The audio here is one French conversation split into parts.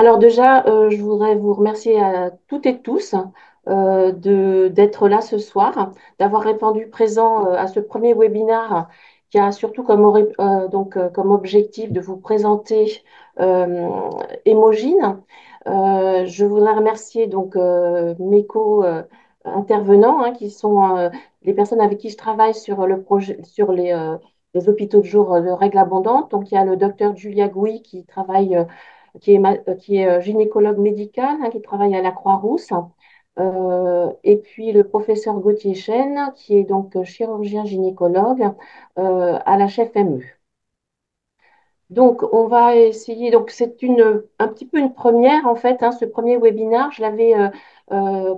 Alors déjà, je voudrais vous remercier à toutes et tous d'être là ce soir, d'avoir répondu présent à ce premier webinaire qui a surtout comme objectif de vous présenter euh, Emojine. Je voudrais remercier mes co-intervenants qui sont les personnes avec qui je travaille sur le projet, sur les hôpitaux de jour de règles abondantes. Donc il y a le docteur Julia Gouy qui travaille qui est gynécologue médical, qui travaille à la Croix-Rousse. Et puis le professeur Gauthier Chêne, qui est donc chirurgien gynécologue à la FMU. Donc, on va essayer. Donc, un petit peu une première, en fait, ce premier webinaire. Je l'avais euh,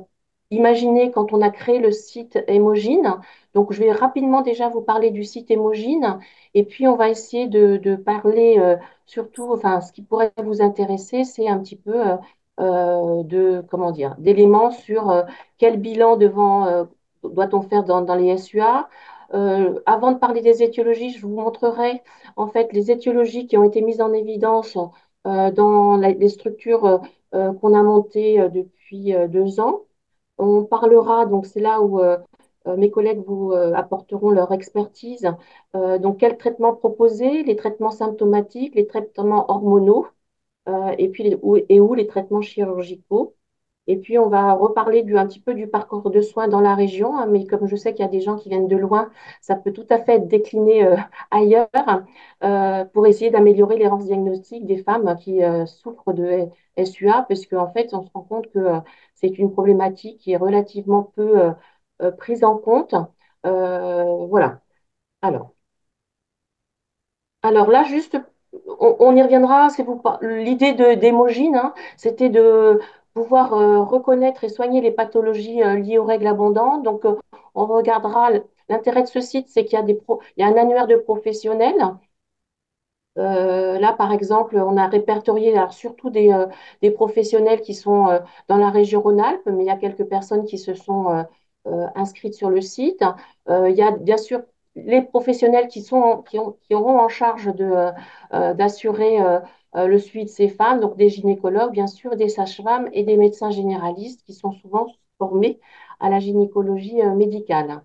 imaginé quand on a créé le site Emojine. Donc, je vais rapidement déjà vous parler du site Emojine. Et puis, on va essayer de parler surtout, enfin, ce qui pourrait vous intéresser, c'est un petit peu comment dire, d'éléments sur quel bilan doit-on faire dans les SUA. Avant de parler des étiologies, je vous montrerai en fait, les étiologies qui ont été mises en évidence dans les structures qu'on a montées depuis 2 ans. On parlera, donc c'est là où mes collègues vous apporteront leur expertise. Donc, quels traitements proposer, les traitements symptomatiques, les traitements hormonaux, et puis où les traitements chirurgicaux. Et puis, on va reparler un petit peu du parcours de soins dans la région, mais comme je sais qu'il y a des gens qui viennent de loin, ça peut tout à fait être décliné ailleurs pour essayer d'améliorer l'errance diagnostique des femmes qui souffrent de SUA, parce qu'en fait, on se rend compte que c'est une problématique qui est relativement peu prise en compte. Voilà. Alors. Alors là, juste, on y reviendra. L'idée d'Hémogine, c'était de pouvoir reconnaître et soigner les pathologies liées aux règles abondantes. Donc, on regardera l'intérêt de ce site, c'est qu'il y a il y a un annuaire de professionnels. Là, par exemple, on a répertorié alors, surtout des professionnels qui sont dans la région Rhône-Alpes, mais il y a quelques personnes qui se sont inscrites sur le site. Il y a bien sûr les professionnels qui auront en charge d'assurer le suivi de ces femmes, donc des gynécologues, bien sûr, des sages-femmes et des médecins généralistes qui sont souvent formés à la gynécologie médicale.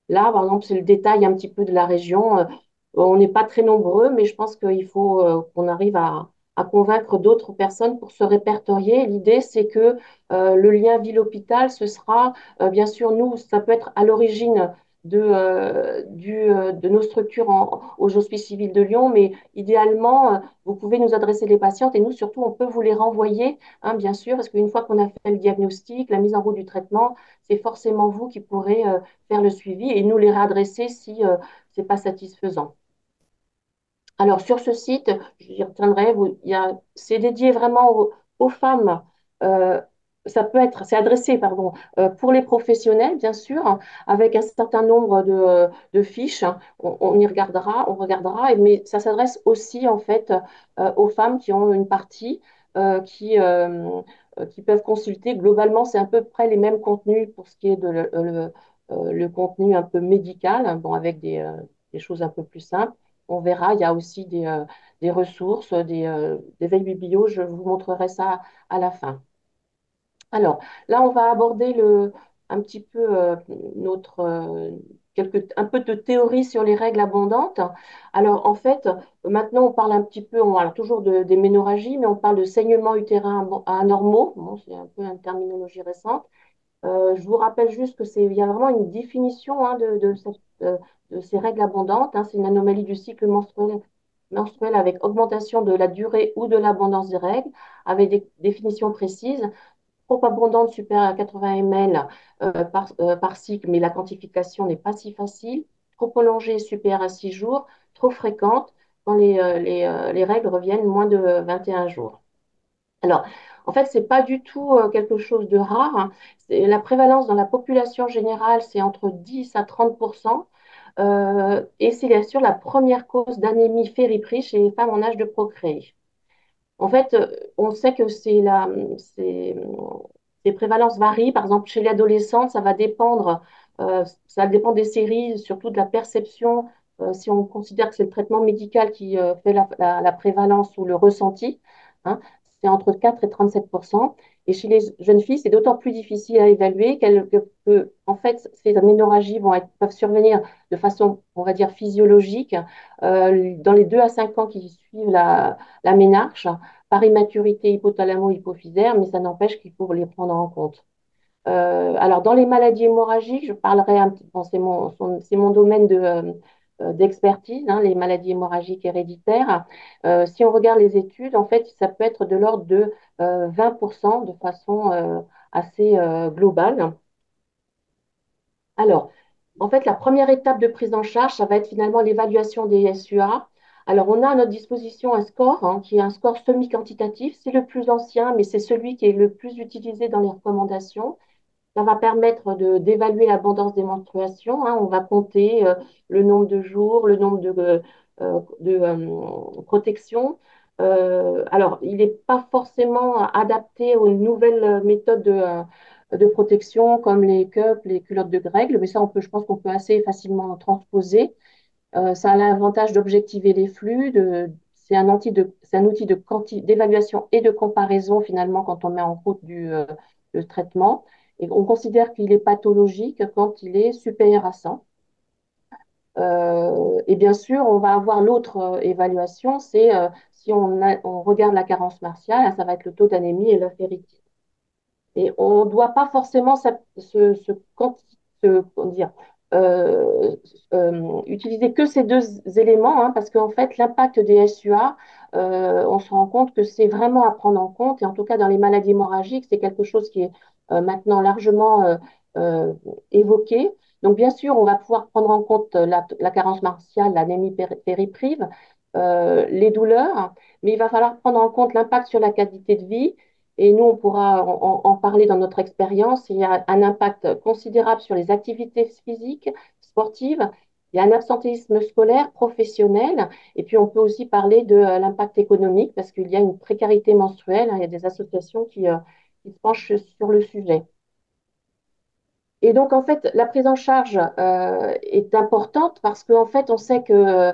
Là, par exemple, c'est le détail un petit peu de la région. On n'est pas très nombreux, mais je pense qu'il faut qu'on arrive à convaincre d'autres personnes pour se répertorier. L'idée, c'est que le lien ville-hôpital, ce sera, bien sûr, nous, ça peut être à l'origine de nos structures aux Hospices civils de Lyon, mais idéalement, vous pouvez nous adresser les patientes et nous, surtout, on peut vous les renvoyer, bien sûr, parce qu'une fois qu'on a fait le diagnostic, la mise en route du traitement, c'est forcément vous qui pourrez faire le suivi et nous les réadresser si ce n'est pas satisfaisant. Alors, sur ce site, j'y retiendrai, c'est dédié vraiment aux femmes. Euh, c'est adressé, pardon, pour les professionnels, bien sûr, avec un certain nombre de fiches. On y regardera, on regardera, mais ça s'adresse aussi, en fait, aux femmes qui ont une partie qui peuvent consulter. Globalement, c'est à peu près les mêmes contenus pour ce qui est le contenu un peu médical, hein, bon, avec des choses un peu plus simples. On verra, il y a aussi des ressources, des veilles biblio, je vous montrerai ça à la fin. Alors, là, on va aborder un petit peu notre, un peu de théorie sur les règles abondantes. Alors, en fait, maintenant, on parle un petit peu, on parle toujours des ménorragies, mais on parle de saignements utérins anormaux. Bon, c'est un peu une terminologie récente. Je vous rappelle juste il y a vraiment une définition de ces règles abondantes, hein. C'est une anomalie du cycle menstruel avec augmentation de la durée ou de l'abondance des règles, avec des définitions précises. Trop abondante, supérieure à 80 ml par cycle, mais la quantification n'est pas si facile. Trop prolongée, supérieure à 6 jours. Trop fréquente, quand les règles reviennent moins de 21 jours. Alors, en fait, ce n'est pas du tout quelque chose de rare, hein. La prévalence dans la population générale, c'est entre 10 à 30 et c'est bien sûr la première cause d'anémie fériprise chez les femmes en âge de procréer. En fait, on sait que ces prévalences varient. Par exemple, chez l'adolescente, ça dépend des séries, surtout de la perception, si on considère que c'est le traitement médical qui fait la prévalence ou le ressenti, hein. c'est entre 4 et 37%. Et chez les jeunes filles, c'est d'autant plus difficile à évaluer en fait, ces aménorrhagies peuvent survenir de façon, on va dire, physiologique dans les 2 à 5 ans qui suivent la ménarche, par immaturité hypothalamo-hypophysaire, mais ça n'empêche qu'il faut les prendre en compte. Alors, dans les maladies hémorragiques, je parlerai un petit bon, c'est mon domaine d'expertise, hein, les maladies hémorragiques héréditaires. Si on regarde les études, en fait, ça peut être de l'ordre de 20% de façon assez globale. Alors, en fait, la première étape de prise en charge, ça va être finalement l'évaluation des SUA. Alors, on a à notre disposition un score, hein, qui est un score semi-quantitatif. C'est le plus ancien, mais c'est celui qui est le plus utilisé dans les recommandations. Ça va permettre d'évaluer l'abondance des menstruations, hein. On va compter le nombre de jours, le nombre de protections. Alors, il n'est pas forcément adapté aux nouvelles méthodes de protection comme les cups, les culottes de règles, mais ça, je pense qu'on peut assez facilement transposer. Ça a l'avantage d'objectiver les flux. C'est un outil d'évaluation et de comparaison finalement quand on met en route le traitement. Et on considère qu'il est pathologique quand il est supérieur à 100. Et bien sûr, on va avoir l'autre évaluation, c'est si on regarde la carence martiale, ça va être le taux d'anémie et la ferritine. Et on ne doit pas forcément comment dire, euh, utiliser que ces deux éléments, hein, parce qu'en fait, l'impact des SUA, on se rend compte que c'est vraiment à prendre en compte. Et en tout cas, dans les maladies hémorragiques, c'est quelque chose qui est maintenant largement euh, évoqué. Donc, bien sûr, on va pouvoir prendre en compte la carence martiale, l'anémie périprive, les douleurs, mais il va falloir prendre en compte l'impact sur la qualité de vie et nous, on pourra en parler dans notre expérience. Il y a un impact considérable sur les activités physiques, sportives. Il y a un absentéisme scolaire, professionnel. Et puis, on peut aussi parler de l'impact économique parce qu'il y a une précarité menstruelle, hein. Il y a des associations qui se penchent sur le sujet. Et donc, en fait, la prise en charge est importante parce qu'en fait, on sait que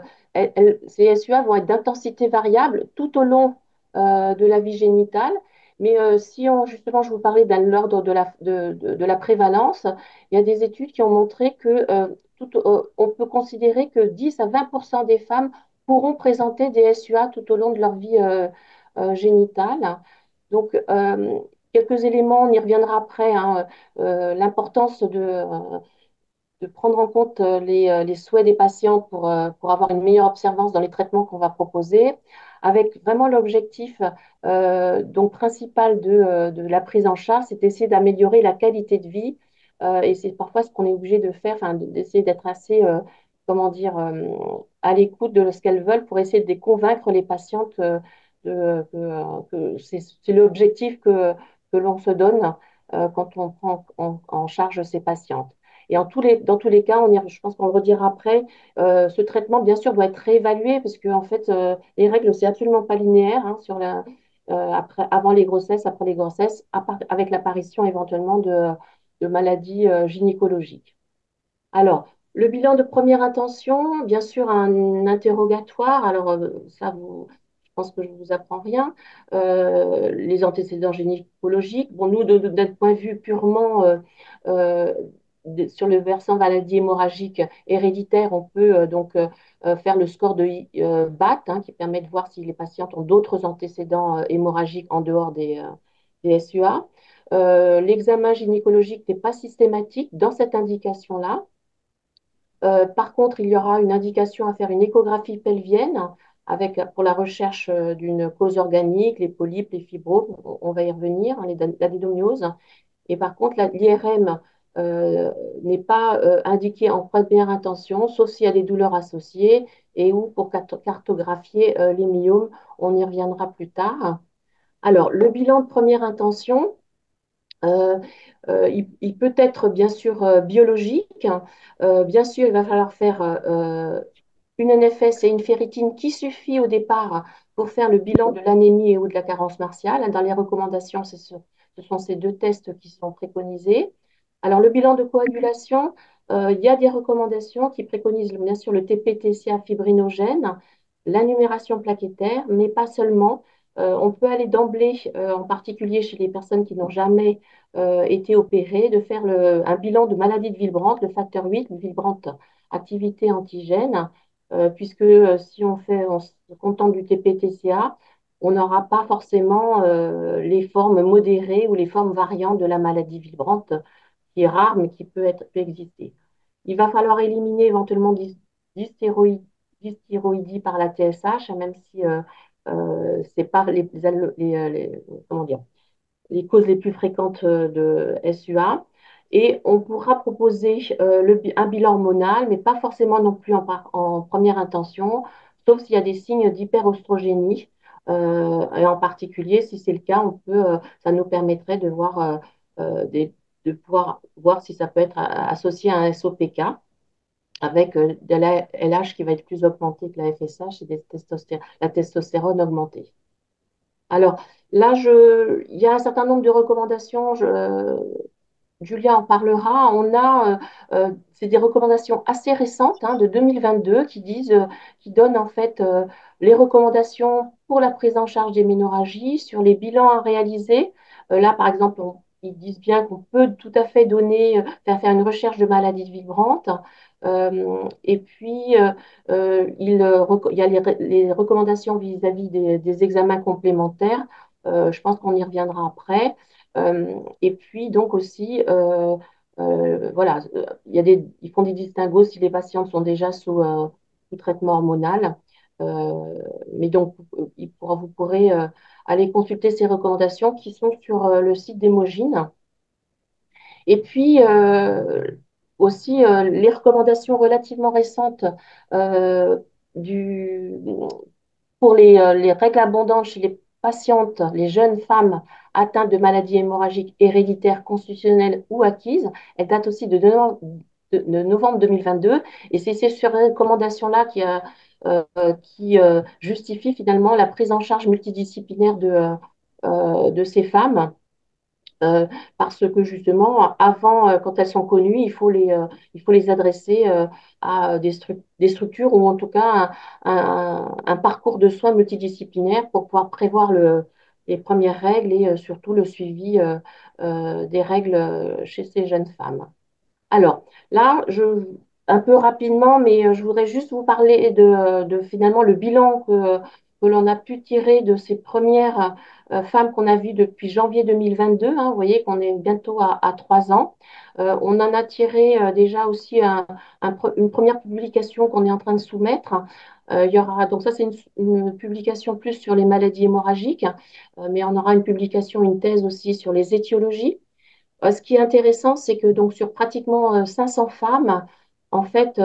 ces SUA vont être d'intensité variable tout au long de la vie génitale. Mais si justement, je vous parlais de l'ordre de la prévalence, il y a des études qui ont montré que on peut considérer que 10 à 20% des femmes pourront présenter des SUA tout au long de leur vie génitale. Donc, quelques éléments, on y reviendra après, hein, l'importance de prendre en compte les souhaits des patients pour avoir une meilleure observance dans les traitements qu'on va proposer, avec vraiment l'objectif donc principal de la prise en charge, c'est d'essayer d'améliorer la qualité de vie. Et c'est parfois ce qu'on est obligé de faire, enfin, d'essayer d'être assez, comment dire, à l'écoute de ce qu'elles veulent pour essayer de convaincre les patientes que c'est l'objectif que l'on se donne quand on prend en charge ces patientes. Et dans tous les cas, je pense qu'on le redira après, ce traitement, bien sûr, doit être réévalué parce que, en fait, les règles, c'est absolument pas linéaire, hein, avant les grossesses, après les grossesses, avec l'apparition éventuellement de maladies gynécologiques. Alors, le bilan de première intention, bien sûr, un interrogatoire. Alors, je pense que je ne vous apprends rien. Les antécédents gynécologiques. Bon, nous, d'un point de vue purement euh, sur le versant maladie hémorragique héréditaire, on peut faire le score de BAT, hein, qui permet de voir si les patientes ont d'autres antécédents hémorragiques en dehors des SUA. L'examen gynécologique n'est pas systématique dans cette indication-là. Par contre, il y aura une indication à faire une échographie pelvienne pour la recherche d'une cause organique, les polypes, les fibromes, on va y revenir, hein, l'adénomiose. Et par contre, l'IRM n'est pas indiquée en première intention, sauf s'il y a des douleurs associées et ou pour cartographier les myomes, on y reviendra plus tard. Alors, le bilan de première intention, euh, il peut être bien sûr biologique. Bien sûr, il va falloir faire une NFS et une ferritine qui suffit au départ pour faire le bilan de l'anémie et ou de la carence martiale. Dans les recommandations, ce sont ces deux tests qui sont préconisés. Alors, le bilan de coagulation, il y a des recommandations qui préconisent bien sûr le TP-TCA fibrinogène, la numération plaquettaire, mais pas seulement. On peut aller d'emblée, en particulier chez les personnes qui n'ont jamais été opérées, de faire un bilan de maladie de Villebrand, le facteur 8, le Villebrand activité antigène, puisque si on se contente du TP-TCA, on n'aura pas forcément les formes modérées ou les formes variantes de la maladie Villebrand, qui est rare, mais qui peut exister. Il va falloir éliminer éventuellement dysthyroïdie par la TSH, même si c'est pas comment dire, les causes les plus fréquentes de SUA. Et on pourra proposer un bilan hormonal, mais pas forcément non plus en première intention, sauf s'il y a des signes d'hyperostrogénie. Et en particulier, si c'est le cas, ça nous permettrait de voir, de pouvoir voir si ça peut être associé à un SOPK avec de la LH qui va être plus augmentée que la FSH et la testostérone augmentée. Alors là, il y a un certain nombre de recommandations. Julia en parlera. C'est des recommandations assez récentes, hein, de 2022, qui donnent en fait les recommandations pour la prise en charge des ménorragies, sur les bilans à réaliser. Là, par exemple, ils disent bien qu'on peut tout à fait faire une recherche de maladies vibrantes. Et puis, il y a les recommandations vis-à-vis des examens complémentaires. Je pense qu'on y reviendra après. Et puis, donc aussi, voilà, ils font des distinguos si les patientes sont déjà sous traitement hormonal. Euh, mais donc, vous pourrez aller consulter ces recommandations qui sont sur le site d'Hémogine. Et puis, aussi, les recommandations relativement récentes euh, du, pour les règles abondantes chez les patientes, les jeunes femmes atteintes de maladies hémorragiques héréditaires, constitutionnelles ou acquises, elles datent aussi de novembre 2022. Et c'est ces recommandations-là qui justifient finalement la prise en charge multidisciplinaire de ces femmes. Euh, Parce que justement, avant, quand elles sont connues, il faut les adresser à des structures ou en tout cas un parcours de soins multidisciplinaire pour pouvoir prévoir les premières règles et surtout le suivi des règles chez ces jeunes femmes. Alors là, un peu rapidement, mais je voudrais juste vous parler de finalement le bilan que l'on a pu tirer de ces premières femmes qu'on a vues depuis janvier 2022. Hein. Vous voyez qu'on est bientôt à 3 ans. On en a tiré déjà aussi une première publication qu'on est en train de soumettre. Il y aura, donc ça, c'est une publication plus sur les maladies hémorragiques, mais on aura une publication, une thèse aussi sur les étiologies. Ce qui est intéressant, c'est que donc sur pratiquement 500 femmes, en fait,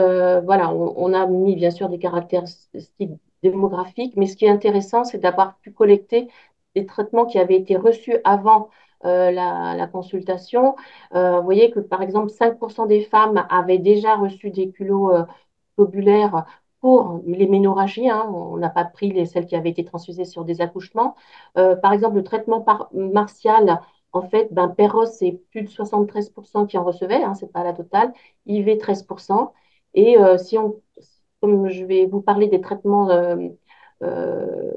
voilà, on a mis bien sûr des caractéristiques démographiques, mais ce qui est intéressant, c'est d'avoir pu collecter des traitements qui avaient été reçus avant la consultation. Vous voyez que par exemple, 5% des femmes avaient déjà reçu des culots globulaires pour les ménorragies. Hein. On n'a pas pris celles qui avaient été transfusées sur des accouchements. Par exemple, le traitement martial, en fait, ben, Perros, c'est plus de 73% qui en recevaient, hein, c'est pas la totale, IV 13%. Et comme je vais vous parler des traitements euh,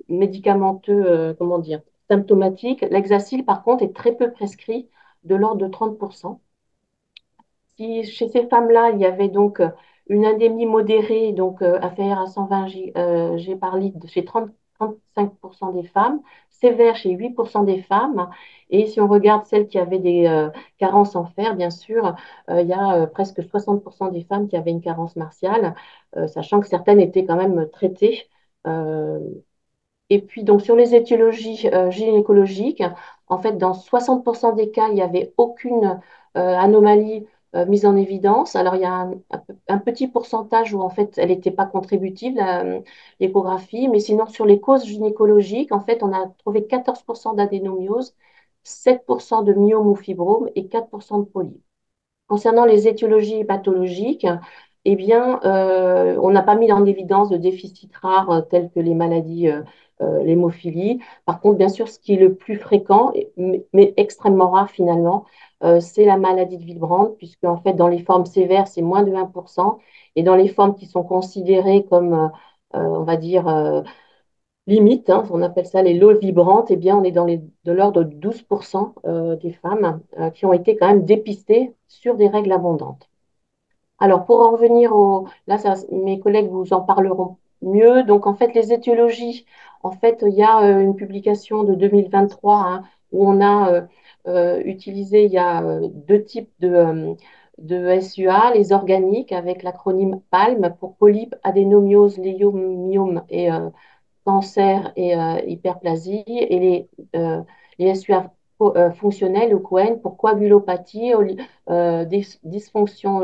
médicamenteux, comment dire, symptomatiques, l'hexacil, par contre, est très peu prescrit, de l'ordre de 30%. Si chez ces femmes-là, il y avait donc une indémie modérée, donc inférieure à 120 G par litre chez 35% des femmes, sévère chez 8% des femmes. Et si on regarde celles qui avaient des carences en fer, bien sûr, il y a presque 60% des femmes qui avaient une carence martiale, sachant que certaines étaient quand même traitées. Euh, et puis, donc, sur les étiologies gynécologiques, en fait, dans 60% des cas, il n'y avait aucune anomalie mise en évidence. Alors, il y a un petit pourcentage où, en fait, elle n'était pas contributive, l'échographie. Mais sinon, sur les causes gynécologiques, en fait, on a trouvé 14% d'adénomiose, 7% de myome ou fibrome et 4% de polype. Concernant les étiologies pathologiques, eh bien, on n'a pas mis en évidence de déficits rares tels que les maladies, l'hémophilie. Par contre, bien sûr, ce qui est le plus fréquent, mais extrêmement rare finalement, c'est la maladie de Willebrand, puisque en fait, dans les formes sévères, c'est moins de 1%, et dans les formes qui sont considérées comme, on va dire, limite, hein, on appelle ça les lots vibrantes, eh bien, on est de l'ordre de 12% des femmes qui ont été quand même dépistées sur des règles abondantes. Alors, pour en revenir Là, mes collègues vous en parleront mieux. Donc, en fait, les étiologies, en fait, il y a une publication de 2023 hein, où on a utilisé, il y a deux types de SUA, les organiques avec l'acronyme PALM pour polype, adénomyose, léomyome et cancer et hyperplasie, et les SUA fonctionnels ou Cohen pour coagulopathie, dysfonction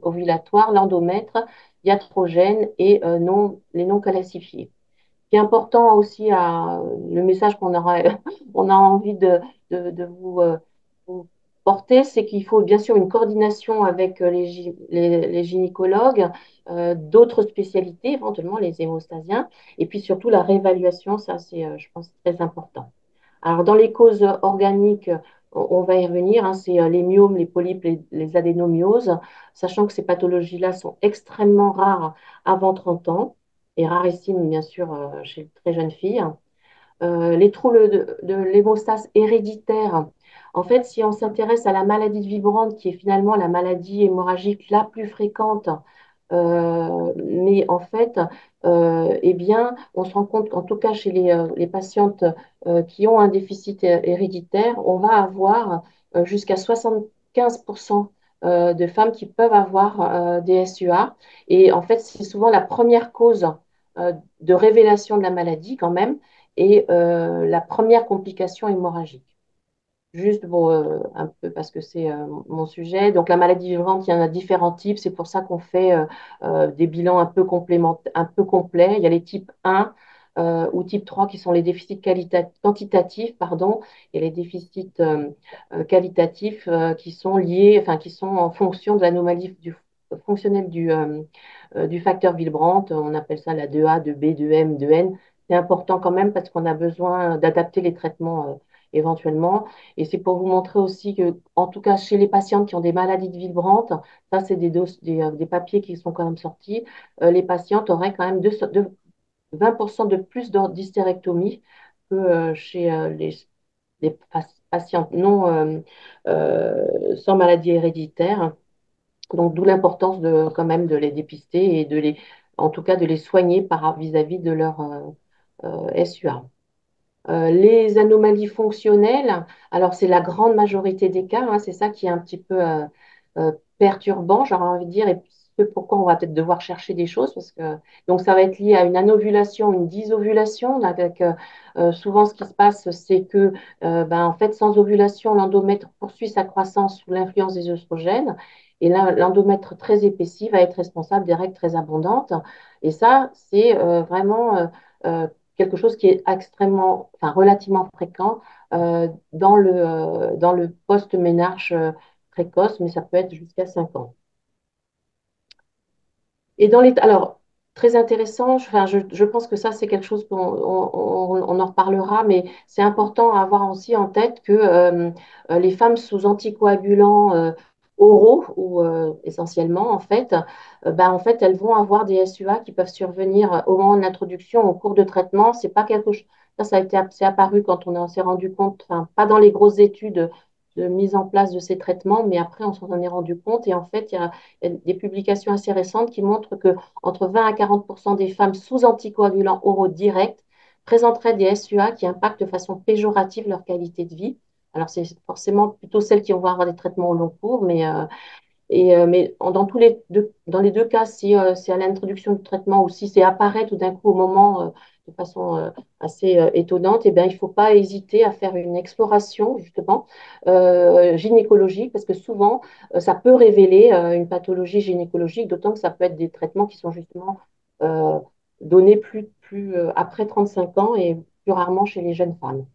ovulatoire, l'endomètre, iatrogène et les non calcifiés. Ce qui est important aussi, le message on a envie de vous porter, c'est qu'il faut bien sûr une coordination avec les gynécologues, d'autres spécialités, éventuellement les hémostasiens, et puis surtout la réévaluation, ça c'est, je pense, très important. Alors, dans les causes organiques, on va y revenir, hein, c'est les myomes, les polypes, les adénomyoses, sachant que ces pathologies-là sont extrêmement rares avant 30 ans et rarissimes, bien sûr, chez les très jeunes filles. Les troubles de l'hémostase héréditaire. En fait, si on s'intéresse à la maladie de Vibrante, qui est finalement la maladie hémorragique la plus fréquente, mais en fait, eh bien, on se rend compte qu'en tout cas chez les patientes qui ont un déficit héréditaire, on va avoir jusqu'à 75% de femmes qui peuvent avoir des SUA. Et en fait, c'est souvent la première cause de révélation de la maladie quand même et la première complication hémorragique. Juste pour, un peu parce que c'est mon sujet. Donc la maladie vivante, il y en a différents types. C'est pour ça qu'on fait des bilans un peu un peu complets. Il y a les types 1 ou type 3 qui sont les déficits quantitatifs, pardon, et les déficits qualitatifs qui sont liés, enfin qui sont en fonction de l'anomalie fonctionnelle du facteur Willebrand. On appelle ça la 2A, 2B, 2M, 2N. C'est important quand même parce qu'on a besoin d'adapter les traitements éventuellement. Et c'est pour vous montrer aussi que, en tout cas, chez les patientes qui ont des maladies de Willebrand, ça, c'est des papiers qui sont quand même sortis, les patientes auraient quand même 20% de plus d'hystérectomie que chez les patientes non, sans maladie héréditaire. Donc, d'où l'importance quand même de les dépister et en tout cas, de les soigner vis-à-vis de leur SUA. Les anomalies fonctionnelles, alors c'est la grande majorité des cas, hein, c'est ça qui est un petit peu perturbant, j'aurais envie de dire, et ce pourquoi on va peut-être devoir chercher des choses, parce que donc ça va être lié à une anovulation, une dysovulation, avec souvent ce qui se passe, c'est que ben, en fait, sans ovulation, l'endomètre poursuit sa croissance sous l'influence des œstrogènes, et là, l'endomètre très épaissi va être responsable des règles très abondantes, et ça, c'est vraiment euh, quelque chose qui est extrêmement, enfin relativement fréquent dans le post-ménarche précoce, mais ça peut être jusqu'à 5 ans. Et alors, très intéressant, je pense que ça, c'est quelque chose on en reparlera, mais c'est important à avoir aussi en tête que les femmes sous anticoagulants oraux, ou essentiellement, en fait, elles vont avoir des SUA qui peuvent survenir au moment de l'introduction, au cours de traitement. C'est pas quelque chose, c'est apparu quand on s'est rendu compte, enfin, pas dans les grosses études de mise en place de ces traitements, mais après, on s'en est rendu compte. Et en fait, il y a des publications assez récentes qui montrent que entre 20 à 40% des femmes sous anticoagulants oraux directs présenteraient des SUA qui impactent de façon péjorative leur qualité de vie. Alors, c'est forcément plutôt celles qui vont avoir des traitements au long cours, mais dans les deux cas, si c'est à l'introduction du traitement ou si c'est apparaît tout d'un coup au moment de façon assez étonnante, eh bien, il ne faut pas hésiter à faire une exploration justement gynécologique parce que souvent, ça peut révéler une pathologie gynécologique, d'autant que ça peut être des traitements qui sont justement euh, donnés plus après 35 ans et plus rarement chez les jeunes femmes.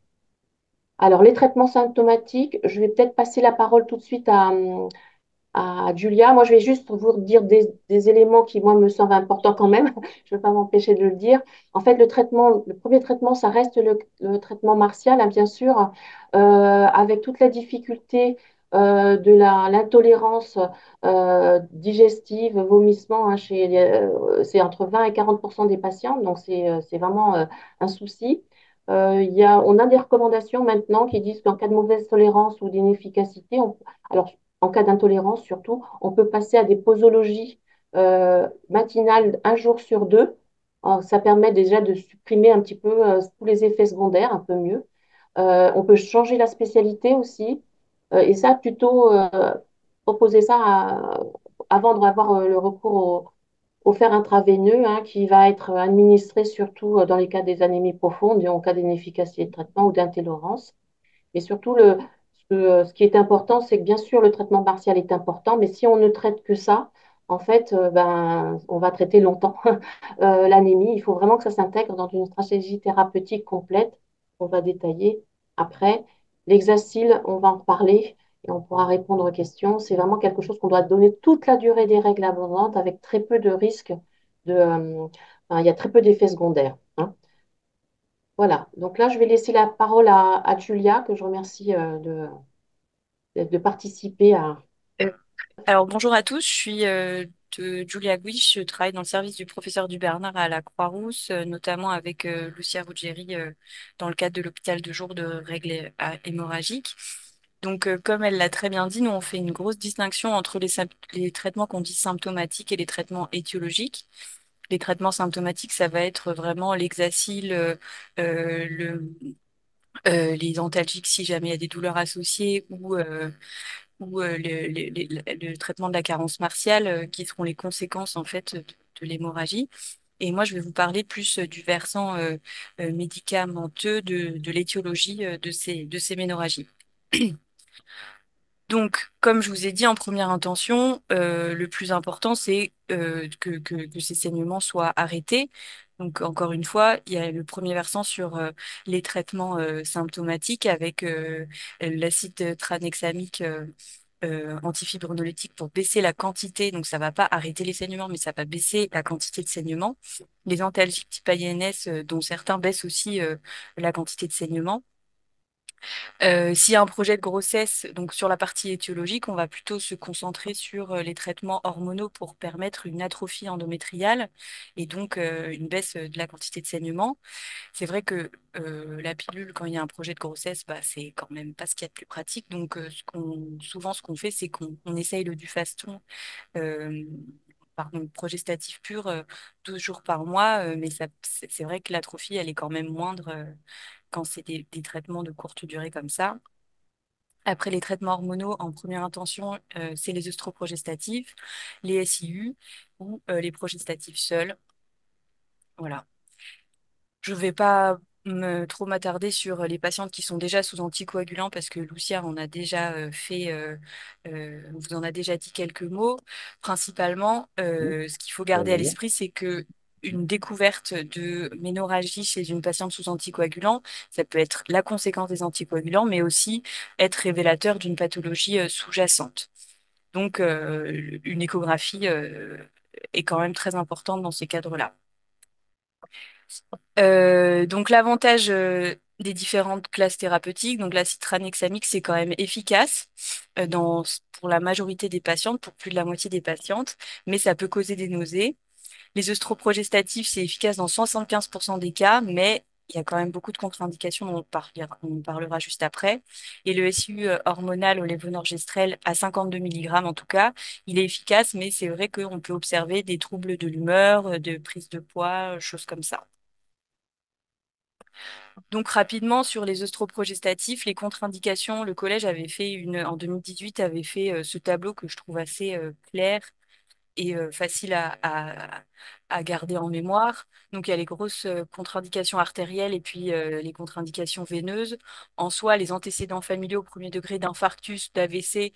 Alors, les traitements symptomatiques, je vais peut-être passer la parole tout de suite à Julia. Moi, je vais juste vous dire des éléments qui, moi, me semblent importants quand même. Je ne vais pas m'empêcher de le dire. En fait, le premier traitement, ça reste le traitement martial, hein, bien sûr, avec toute la difficulté de l'intolérance digestive, vomissement, hein, c'est entre 20 et 40% des patients, donc c'est vraiment un souci. On a des recommandations maintenant qui disent qu'en cas de mauvaise tolérance ou d'inefficacité, alors en cas d'intolérance surtout, on peut passer à des posologies matinales un jour sur deux. Ça permet déjà de supprimer un petit peu tous les effets secondaires, un peu mieux. On peut changer la spécialité aussi. Et ça, plutôt proposer ça avant d'avoir le recours au fer intraveineux, hein, qui va être administré surtout dans les cas des anémies profondes et en cas d'inefficacité de traitement ou d'intolérance. Et surtout, ce qui est important, c'est que bien sûr, le traitement partiel est important, mais si on ne traite que ça, en fait, on va traiter longtemps l'anémie. Il faut vraiment que ça s'intègre dans une stratégie thérapeutique complète qu'on va détailler après. L'hexacyle, on va en parler et on pourra répondre aux questions. C'est vraiment quelque chose qu'on doit donner toute la durée des règles abondantes avec très peu de risques il y a très peu d'effets secondaires, hein. Voilà. Donc là, je vais laisser la parole à Julia, que je remercie de participer à. Euh, alors bonjour à tous, je suis de Julia Guiche, je travaille dans le service du professeur du Bernard à la Croix-Rousse, notamment avec Lucia Ruggieri dans le cadre de l'hôpital de jour de règles hémorragiques. Donc comme elle l'a très bien dit, nous on fait une grosse distinction entre les traitements qu'on dit symptomatiques et les traitements étiologiques. Les traitements symptomatiques, ça va être vraiment l'hexacyle, euh, le, les antalgiques si jamais il y a des douleurs associées ou le traitement de la carence martiale, qui seront les conséquences en fait de l'hémorragie. Et moi, je vais vous parler plus du versant médicamenteux de l'étiologie de ces ménorragies. Donc, comme je vous ai dit en première intention, le plus important, c'est que ces saignements soient arrêtés. Donc, encore une fois, il y a le premier versant sur les traitements symptomatiques avec l'acide tranexamique antifibrinolytique pour baisser la quantité. Donc, ça va pas arrêter les saignements, mais ça va baisser la quantité de saignements. Les antalgiques type INS, dont certains baissent aussi la quantité de saignements. S'il y a un projet de grossesse, donc sur la partie étiologique, on va plutôt se concentrer sur les traitements hormonaux pour permettre une atrophie endométriale et donc une baisse de la quantité de saignement. C'est vrai que la pilule, quand il y a un projet de grossesse, bah, c'est quand même pas ce qu'il y a de plus pratique. Donc souvent, ce qu'on fait, c'est qu'on essaye le Dufaston euh, pardon, progestatif pur 12 jours par mois, mais c'est vrai que l'atrophie, elle est quand même moindre quand c'est des traitements de courte durée comme ça. Après les traitements hormonaux, en première intention, c'est les œstroprogestatifs, les SIU ou les progestatifs seuls. Voilà. Je ne vais pas trop m'attarder sur les patientes qui sont déjà sous anticoagulants parce que Lucia en a déjà vous en a déjà dit quelques mots. Principalement, Oui, ce qu'il faut garder à bonjour. l'esprit, c'est que une découverte de ménorragie chez une patiente sous anticoagulant, ça peut être la conséquence des anticoagulants, mais aussi être révélateur d'une pathologie sous-jacente. Donc, une échographie est quand même très importante dans ces cadres-là. Donc l'avantage des différentes classes thérapeutiques, donc l'acide tranexamique, c'est quand même efficace pour la majorité des patientes, pour plus de la moitié des patientes, mais ça peut causer des nausées. Les œstroprogestatifs, c'est efficace dans 75% des cas, mais il y a quand même beaucoup de contre-indications dont on parlera juste après. Et le SU hormonal au lévonorgestrel à 52 mg en tout cas, il est efficace, mais c'est vrai qu'on peut observer des troubles de l'humeur, de prise de poids, choses comme ça. Donc rapidement sur les œstroprogestatifs, les contre-indications, le collège avait fait en 2018 avait fait ce tableau que je trouve assez clair et facile à garder en mémoire. Donc il y a les grosses contre-indications artérielles et puis les contre-indications veineuses. En soi, les antécédents familiaux au premier degré d'infarctus, d'AVC,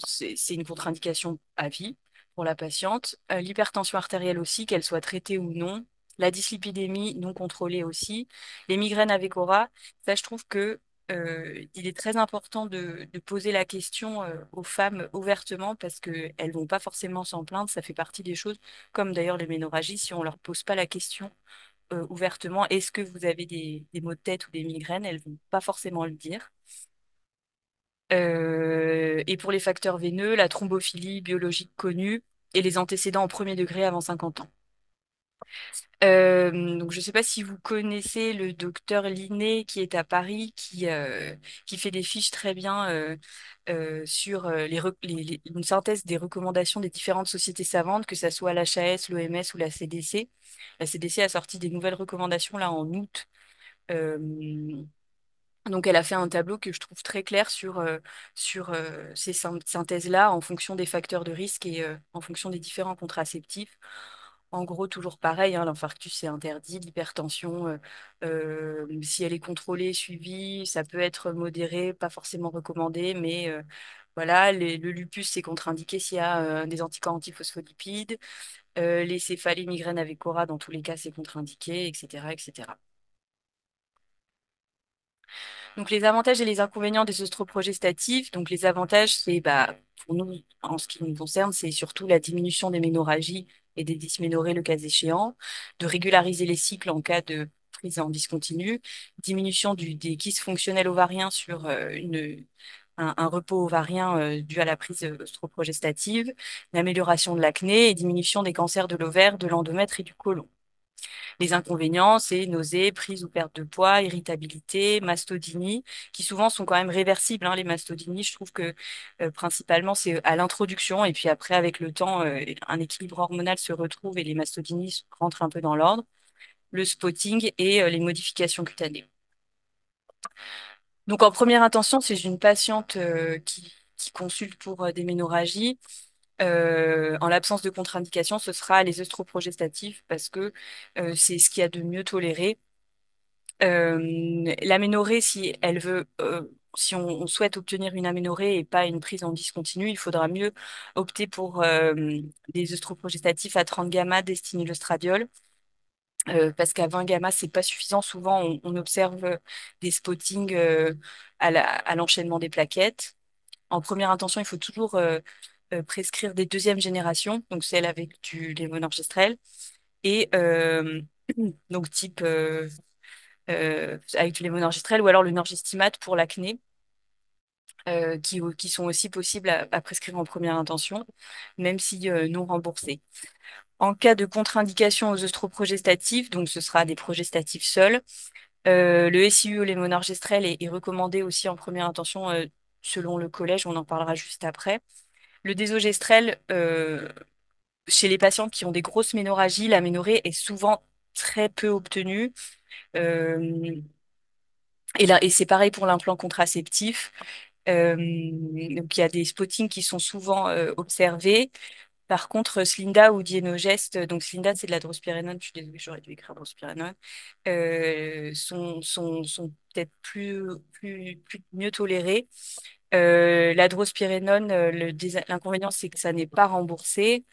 c'est une contre-indication à vie pour la patiente. L'hypertension artérielle aussi, qu'elle soit traitée ou non. La dyslipidémie non contrôlée aussi. Les migraines avec aura, ça je trouve que il est très important de poser la question aux femmes ouvertement parce qu'elles vont pas forcément s'en plaindre. Ça fait partie des choses, comme d'ailleurs les ménorragies, si on leur pose pas la question ouvertement, est-ce que vous avez des maux de tête ou des migraines, elles vont pas forcément le dire. Et pour les facteurs veineux, la thrombophilie biologique connue et les antécédents en premier degré avant 50 ans. Donc, je ne sais pas si vous connaissez le docteur Linné qui est à Paris, qui fait des fiches très bien sur une synthèse des recommandations des différentes sociétés savantes, que ce soit l'HAS, l'OMS ou la CDC. La CDC a sorti des nouvelles recommandations là en août. Euh, donc, elle a fait un tableau que je trouve très clair sur ces synthèses-là en fonction des facteurs de risque et en fonction des différents contraceptifs. En gros, toujours pareil, hein, l'infarctus c'est interdit, l'hypertension, si elle est contrôlée, suivie, ça peut être modéré, pas forcément recommandé, mais voilà, le lupus c'est contre-indiqué s'il y a des anticorps antiphospholipides, les céphalées, migraines avec cora, dans tous les cas c'est contre-indiqué, etc., etc. Donc les avantages et les inconvénients des œstroprogestatifs. Donc les avantages, c'est bah, pour nous, en ce qui nous concerne, c'est surtout la diminution des ménorragies et des dysménorrhées le cas échéant, de régulariser les cycles en cas de prise en discontinu, diminution des kystes fonctionnels ovariens sur un repos ovarien dû à la prise œstroprogestative, l'amélioration de l'acné et diminution des cancers de l'ovaire, de l'endomètre et du côlon. Les inconvénients, c'est nausées, prise ou perte de poids, irritabilité, mastodynie, qui souvent sont quand même réversibles, hein, les mastodynies. Je trouve que principalement, c'est à l'introduction et puis après, avec le temps, un équilibre hormonal se retrouve et les mastodynies rentrent un peu dans l'ordre. Le spotting et les modifications cutanées. Donc, en première intention, c'est une patiente qui consulte pour des ménorragies. En l'absence de contre-indication, ce sera les œstroprogestatifs parce que c'est ce qu'il y a de mieux toléré. L'aménorrhée, si elle veut, si on souhaite obtenir une aménorrhée et pas une prise en discontinue, il faudra mieux opter pour des œstroprogestatifs à 30 gamma destinés l'œstradiol. Parce qu'à 20 gamma, c'est pas suffisant. Souvent, on observe des spottings à l'enchaînement des plaquettes. En première intention, il faut toujours prescrire des deuxième génération, donc celles avec du lévonorgestrel, et donc type avec du lévonorgestrel ou alors le norgestimate pour l'acné, qui sont aussi possibles à prescrire en première intention, même si non remboursés. En cas de contre-indication aux œstroprogestatifs, donc ce sera des progestatifs seuls, le SIU ou lévonorgestrel est recommandé aussi en première intention selon le collège, on en parlera juste après. Le désogestrel, chez les patients qui ont des grosses ménorragies, l'aménorrhée est souvent très peu obtenue. Euh, et là, et c'est pareil pour l'implant contraceptif. Donc, il y a des spottings qui sont souvent observés. Par contre, Slinda ou Dienogest, donc Slinda, c'est de la drospirenone, je suis désolée, j'aurais dû écrire drospirenone, sont peut-être plus mieux tolérés. La drospirenone, l'inconvénient, c'est que ça n'est pas remboursé.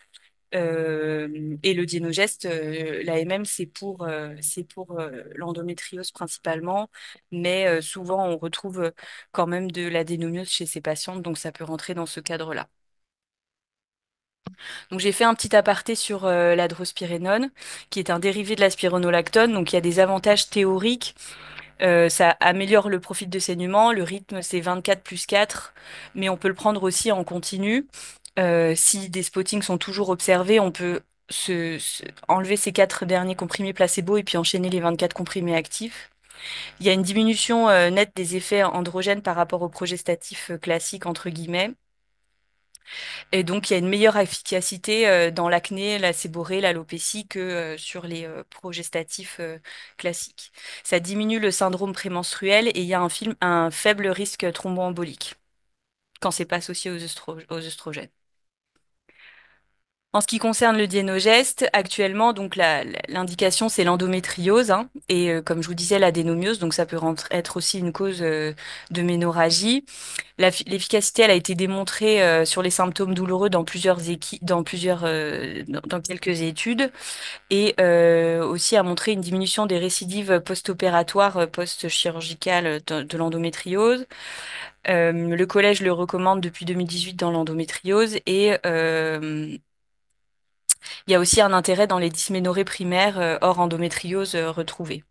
Et le Dienogest, l'AMM, c'est pour l'endométriose principalement, mais souvent on retrouve quand même de l'adénomiose chez ces patientes, donc ça peut rentrer dans ce cadre-là. Donc j'ai fait un petit aparté sur la drospirénone, qui est un dérivé de la spironolactone, donc il y a des avantages théoriques. Ça améliore le profil de saignement, le rythme c'est 24 plus 4, mais on peut le prendre aussi en continu. Si des spottings sont toujours observés, on peut enlever ces 4 derniers comprimés placebo et puis enchaîner les 24 comprimés actifs. Il y a une diminution nette des effets androgènes par rapport au progestatif classique, entre guillemets. Et donc, il y a une meilleure efficacité dans l'acné, la séborrhée, l'alopécie que sur les progestatifs classiques. Ça diminue le syndrome prémenstruel et il y a un faible risque thromboembolique quand c'est pas associé aux œstrogènes. En ce qui concerne le dienogeste, actuellement, donc l'indication c'est l'endométriose, hein, et comme je vous disais l'adénomiose, donc ça peut être aussi une cause de ménorragie. L'efficacité, elle a été démontrée sur les symptômes douloureux dans quelques études et aussi a montré une diminution des récidives post-opératoires, post-chirurgicales de l'endométriose. Le collège le recommande depuis 2018 dans l'endométriose et il y a aussi un intérêt dans les dysménorrhées primaires hors endométriose retrouvées.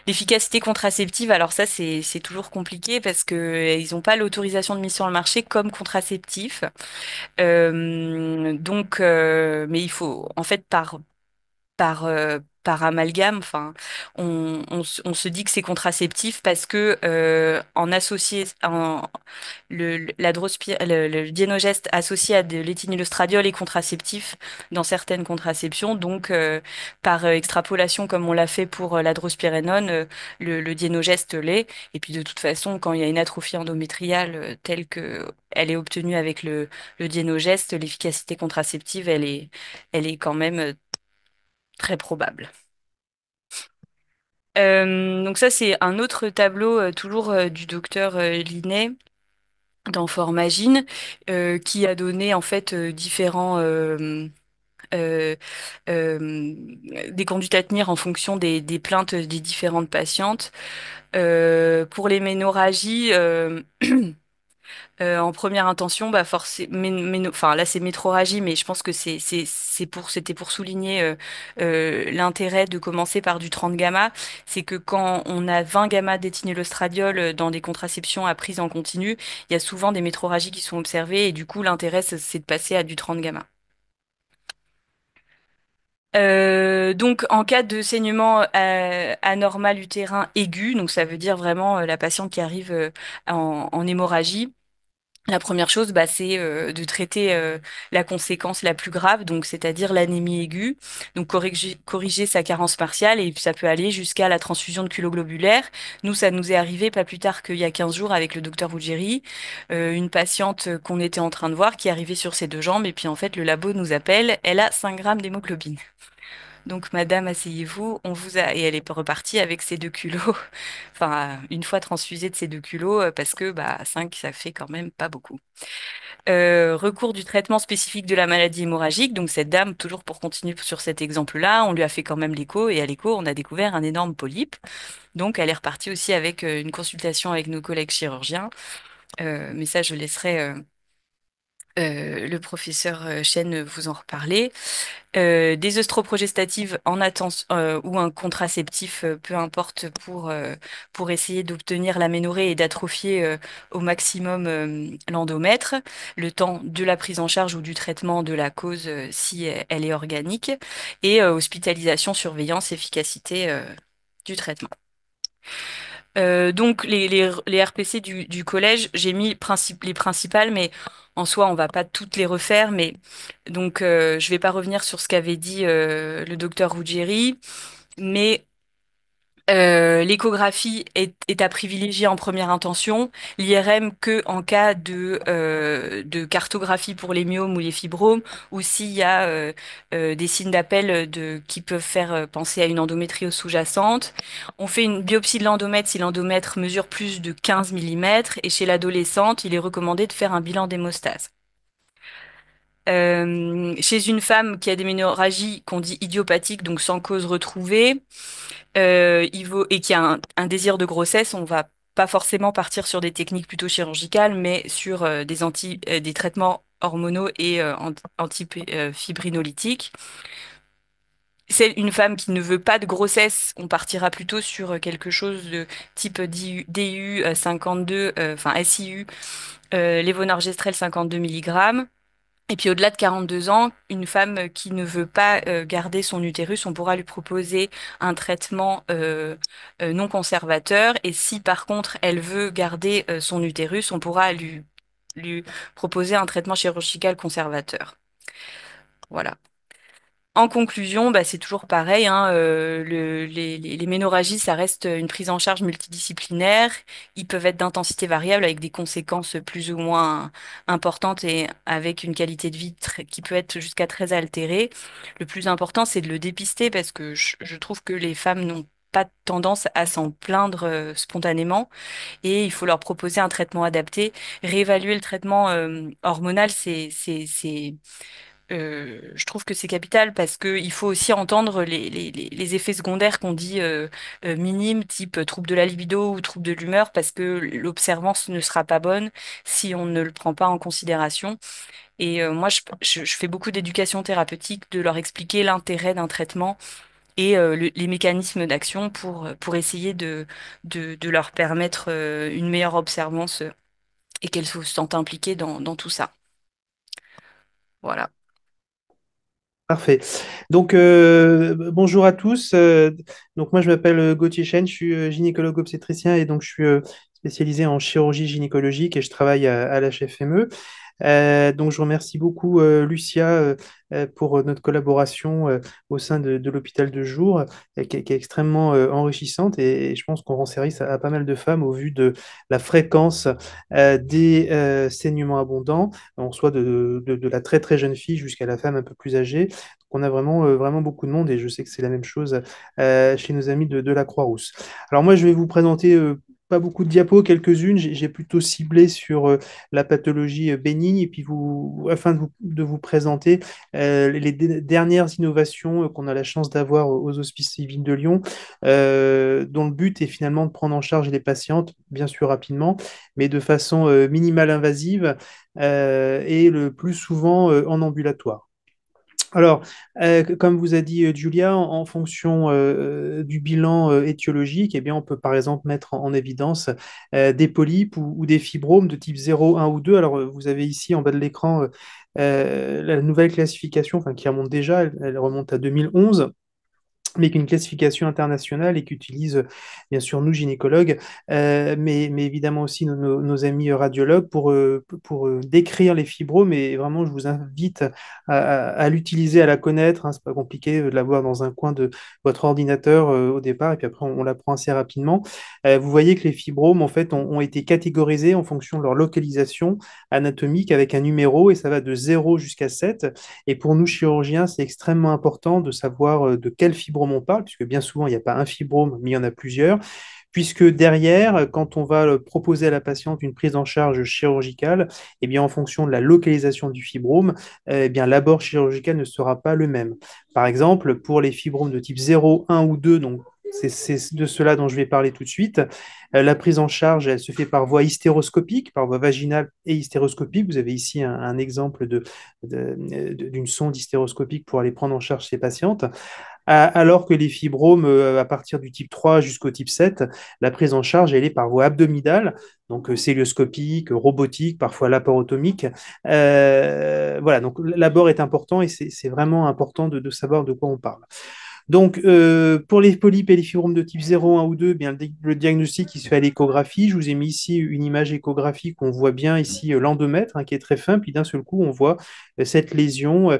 L'efficacité contraceptive, alors ça c'est toujours compliqué parce que ils n'ont pas l'autorisation de mise sur le marché comme contraceptif. Mais il faut en fait par amalgame, enfin, on se dit que c'est contraceptif parce que en associé, le Dienogest associé à de l'éthinoestradiol est contraceptif dans certaines contraceptions. Donc, par extrapolation, comme on l'a fait pour l'adrospirénone, le Dienogest l'est. Et puis, de toute façon, quand il y a une atrophie endométriale telle que elle est obtenue avec le Dienogest, l'efficacité contraceptive, elle est quand même très probable. Donc ça, c'est un autre tableau, toujours du docteur Linet dans Formagine, qui a donné en fait différents euh, euh, des conduites à tenir en fonction des plaintes des différentes patientes. Pour les ménorragies, en première intention, bah enfin là c'est métrorragie, mais je pense que c'était pour souligner l'intérêt de commencer par du 30 gamma. C'est que quand on a 20 gamma d'éthinoestradiol dans des contraceptions à prise en continu, il y a souvent des métrorragies qui sont observées et du coup l'intérêt c'est de passer à du 30 gamma. Donc, en cas de saignement anormal utérin aigu, donc ça veut dire vraiment la patiente qui arrive en hémorragie. La première chose, bah, c'est de traiter la conséquence la plus grave, donc c'est-à-dire l'anémie aiguë, donc corriger sa carence partielle et puis ça peut aller jusqu'à la transfusion de culot globulaire. Nous, ça nous est arrivé pas plus tard qu'il y a 15 jours avec le docteur Ruggieri, une patiente qu'on était en train de voir qui arrivait sur ses deux jambes et puis en fait le labo nous appelle, elle a 5 grammes d'hémoglobine. Donc, madame, asseyez-vous, on vous a... Et elle est repartie avec ses 2 kilos, enfin, une fois transfusée de ses 2 kilos, parce que bah, 5, ça fait quand même pas beaucoup. Recours du traitement spécifique de la maladie hémorragique. Donc, cette dame, toujours pour continuer sur cet exemple-là, on lui a fait quand même l'écho, et à l'écho, on a découvert un énorme polype. Donc, elle est repartie aussi avec une consultation avec nos collègues chirurgiens. Mais ça, je laisserai le professeur Chen vous en reparler. Des œstroprogestatives ou un contraceptif, peu importe, pour essayer d'obtenir l'aménorrhée et d'atrophier au maximum l'endomètre, le temps de la prise en charge ou du traitement de la cause si elle est organique, et hospitalisation, surveillance, efficacité du traitement. Donc les RPC du collège, j'ai mis les principales, mais en soi, on va pas toutes les refaire. Mais donc, je vais pas revenir sur ce qu'avait dit le docteur Ruggieri, mais l'échographie est à privilégier en première intention, l'IRM que en cas de cartographie pour les myomes ou les fibromes, ou s'il y a des signes d'appel qui peuvent faire penser à une endométriose sous-jacente. On fait une biopsie de l'endomètre si l'endomètre mesure plus de 15 millimètres, et chez l'adolescente, il est recommandé de faire un bilan d'hémostase. Chez une femme qui a des ménorragies qu'on dit idiopathiques, donc sans cause retrouvée, et qui a un désir de grossesse, on va pas forcément partir sur des techniques plutôt chirurgicales, mais sur des traitements hormonaux et antifibrinolitiques. C'est une femme qui ne veut pas de grossesse, on partira plutôt sur quelque chose de type DU 52, enfin SIU, lévonorgestrel 52 milligrammes. Et puis au-delà de 42 ans, une femme qui ne veut pas garder son utérus, on pourra lui proposer un traitement non conservateur. Et si par contre elle veut garder son utérus, on pourra lui proposer un traitement chirurgical conservateur. Voilà. En conclusion, bah, c'est toujours pareil, hein, les ménorragies, ça reste une prise en charge multidisciplinaire. Ils peuvent être d'intensité variable avec des conséquences plus ou moins importantes et avec une qualité de vie qui peut être jusqu'à très altérée. Le plus important, c'est de le dépister parce que je trouve que les femmes n'ont pas tendance à s'en plaindre spontanément et il faut leur proposer un traitement adapté. Réévaluer le traitement hormonal, je trouve que c'est capital parce qu'il faut aussi entendre les effets secondaires qu'on dit minimes, type trouble de la libido ou trouble de l'humeur, parce que l'observance ne sera pas bonne si on ne le prend pas en considération. Et moi, je fais beaucoup d'éducation thérapeutique, de leur expliquer l'intérêt d'un traitement et les mécanismes d'action pour essayer de leur permettre une meilleure observance et qu'elles se sentent impliquées dans tout ça. Voilà. Parfait. Donc, bonjour à tous. Donc, moi, je m'appelle Gauthier Chen, je suis gynécologue obstétricien et donc je suis spécialisé en chirurgie gynécologique et je travaille à l'HFME. Donc, je remercie beaucoup Lucia pour notre collaboration au sein de l'hôpital de jour, qui est extrêmement enrichissante et je pense qu'on rend service à pas mal de femmes au vu de la fréquence des saignements abondants, en soit de la très très jeune fille jusqu'à la femme un peu plus âgée. Donc, on a vraiment, vraiment beaucoup de monde et je sais que c'est la même chose chez nos amis de la Croix-Rousse. Alors moi, je vais vous présenter pas beaucoup de diapos, quelques-unes. J'ai plutôt ciblé sur la pathologie bénigne et puis afin de vous présenter les dernières innovations qu'on a la chance d'avoir aux Hospices civils de Lyon, dont le but est finalement de prendre en charge les patientes, bien sûr rapidement, mais de façon minimale invasive et le plus souvent en ambulatoire. Alors, comme vous a dit Julia, en fonction du bilan étiologique, eh bien, on peut par exemple mettre en évidence des polypes ou des fibromes de type 0, 1 ou 2. Alors, vous avez ici en bas de l'écran la nouvelle classification, enfin, qui remonte déjà, elle remonte à 2011 mais qu'une classification internationale et qu'utilisent bien sûr nous gynécologues, mais évidemment aussi nos amis radiologues pour décrire les fibromes. Et vraiment, je vous invite à l'utiliser, à la connaître. Hein, c'est pas compliqué de l'avoir dans un coin de votre ordinateur au départ, et puis après on l'apprend assez rapidement. Vous voyez que les fibromes en fait ont été catégorisés en fonction de leur localisation anatomique avec un numéro, et ça va de 0 jusqu'à 7. Et pour nous, chirurgiens, c'est extrêmement important de savoir de quel fibrome on parle, puisque bien souvent, il n'y a pas un fibrome, mais il y en a plusieurs. Puisque derrière, quand on va proposer à la patiente une prise en charge chirurgicale, eh bien, en fonction de la localisation du fibrome, eh bien, l'abord chirurgical ne sera pas le même. Par exemple, pour les fibromes de type 0, 1 ou 2, donc c'est de cela dont je vais parler tout de suite. La prise en charge, elle se fait par voie hystéroscopique, par voie vaginale et hystéroscopique. Vous avez ici un exemple d'une sonde hystéroscopique pour aller prendre en charge ces patientes. Alors que les fibromes, à partir du type 3 jusqu'au type 7, la prise en charge, elle est par voie abdominale, donc célioscopique, robotique, parfois laporotomique. Voilà, donc l'abord est important et c'est vraiment important de savoir de quoi on parle. Donc, pour les polypes et les fibromes de type 0, 1 ou 2, eh bien, le diagnostic il se fait à l'échographie. Je vous ai mis ici une image échographique. On voit bien ici l'endomètre hein, qui est très fin. Puis d'un seul coup, on voit cette lésion un